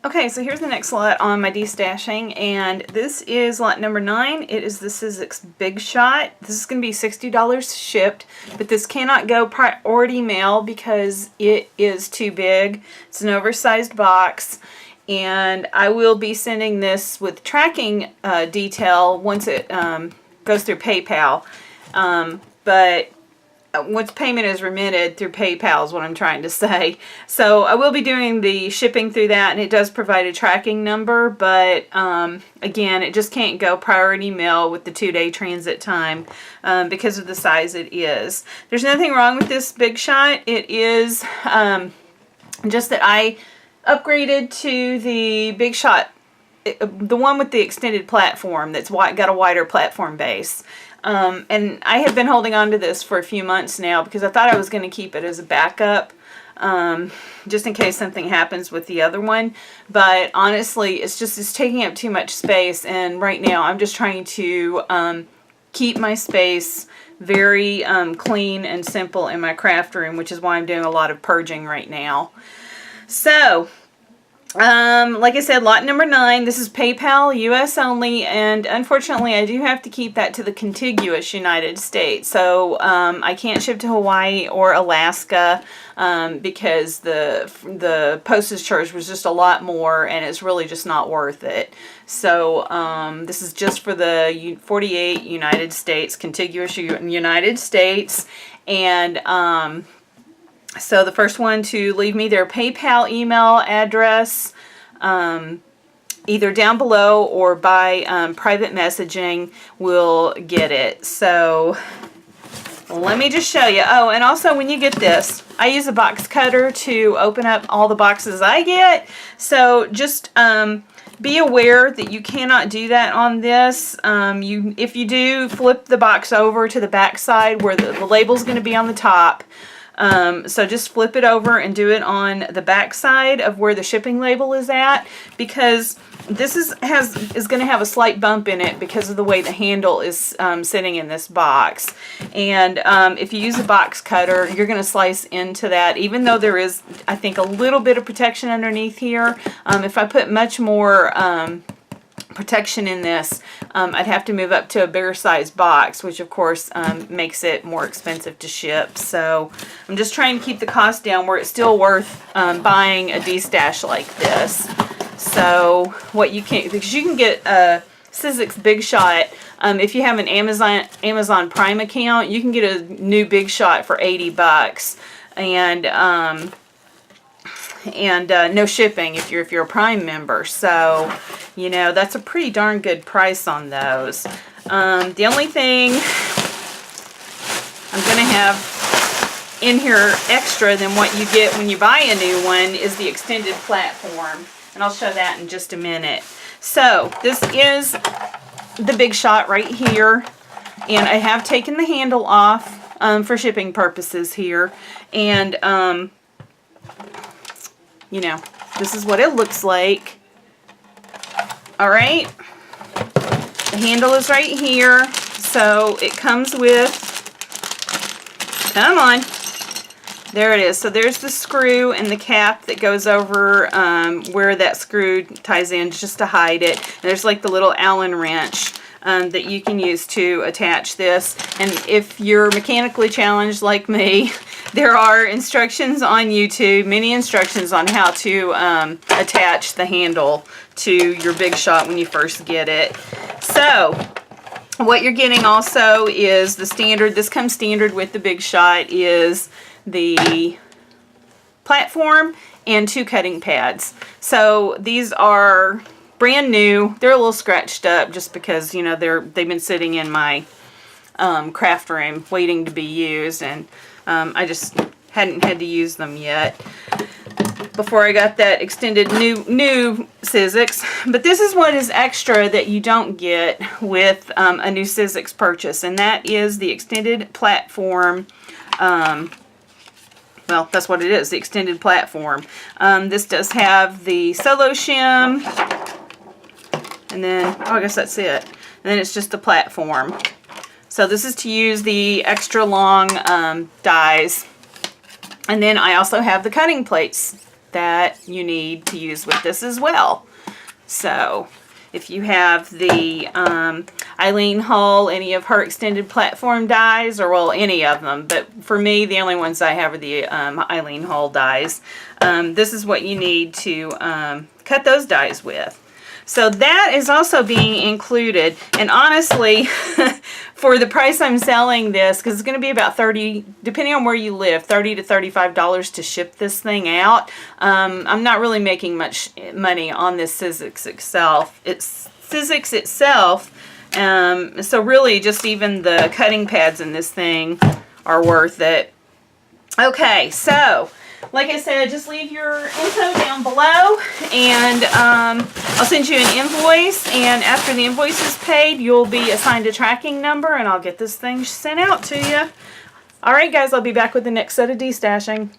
Okay, so here's the next lot on my destashing, and this is lot number 9. It is the Sizzix Big Shot. This is going to be $60 shipped, but this cannot go priority mail because it is too big. It's an oversized box, and I will be sending this with tracking detail once it goes through PayPal. But once payment is remitted through PayPal is what I'm trying to say. So I will be doing the shipping through that, and it does provide a tracking number, but again, it just can't go priority mail with the 2-day transit time because of the size it is. There's nothing wrong with this Big Shot. It is just that I upgraded to the Big Shot, the one with the extended platform that's got a wider platform base. And I have been holding on to this for a few months now because I thought I was going to keep it as a backup just in case something happens with the other one. But honestly, it's taking up too much space, and right now I'm just trying to keep my space very clean and simple in my craft room, which is why I'm doing a lot of purging right now. So like I said, lot number 9, this is PayPal US only, and unfortunately I do have to keep that to the contiguous United States. So I can't ship to Hawaii or Alaska because the postage charge was just a lot more, and it's really just not worth it. So this is just for the 48 United States, contiguous United States, and so the first one to leave me their PayPal email address, either down below or by private messaging, will get it. So let me just show you. Oh, and also when you get this, I use a box cutter to open up all the boxes I get. So just be aware that you cannot do that on this. If you do, flip the box over to the back side where the label's going to be on the top. So just flip it over and do it on the back side of where the shipping label is at, because this is going to have a slight bump in it because of the way the handle is sitting in this box. And if you use a box cutter, you're going to slice into that, even though there is, I think, a little bit of protection underneath here. If I put much more protection in this, I'd have to move up to a bigger size box, which of course makes it more expensive to ship. So I'm just trying to keep the cost down where it's still worth buying a Destash like this. So what you can, because you can get a Sizzix Big Shot, if you have an Amazon Prime account, you can get a new Big Shot for 80 bucks. And no shipping if you're a Prime member. So, you know, that's a pretty darn good price on those. The only thing I'm going to have in here extra than what you get when you buy a new one is the extended platform. And I'll show that in just a minute. So, this is the Big Shot right here. And I have taken the handle off for shipping purposes here. And, you know, this is what it looks like. Alright. The handle is right here. So it comes with, come on. There it is. So there's the screw and the cap that goes over where that screw ties in just to hide it. And there's like the little Allen wrench that you can use to attach this. And if you're mechanically challenged like me, there are instructions on YouTube, many instructions on how to attach the handle to your Big Shot when you first get it. So what you're getting also is the standard, this comes standard with the Big Shot, is the platform and 2 cutting pads. So these are brand new. They're a little scratched up just because, you know, they've been sitting in my craft room waiting to be used, and I just hadn't had to use them yet before I got that extended new Sizzix. But this is what is extra that you don't get with a new Sizzix purchase, and that is the extended platform. Well, that's what it is, the extended platform. This does have the solo shim, and then, oh, I guess that's it. And then it's just the platform. So this is to use the extra long dies. And then I also have the cutting plates that you need to use with this as well. So if you have the Eileen Hull, any of her extended platform dies, or well, any of them, but for me, the only ones I have are the Eileen Hull dies. This is what you need to cut those dies with. So that is also being included, and honestly, for the price I'm selling this, because it's going to be about $30, depending on where you live, $30 to $35 to ship this thing out. I'm not really making much money on this Sizzix itself. So really, just even the cutting pads in this thing are worth it. Okay, so like I said, just leave your info down below, and I'll send you an invoice, and after the invoice is paid, you'll be assigned a tracking number, and I'll get this thing sent out to you. Alright guys, I'll be back with the next set of destashing.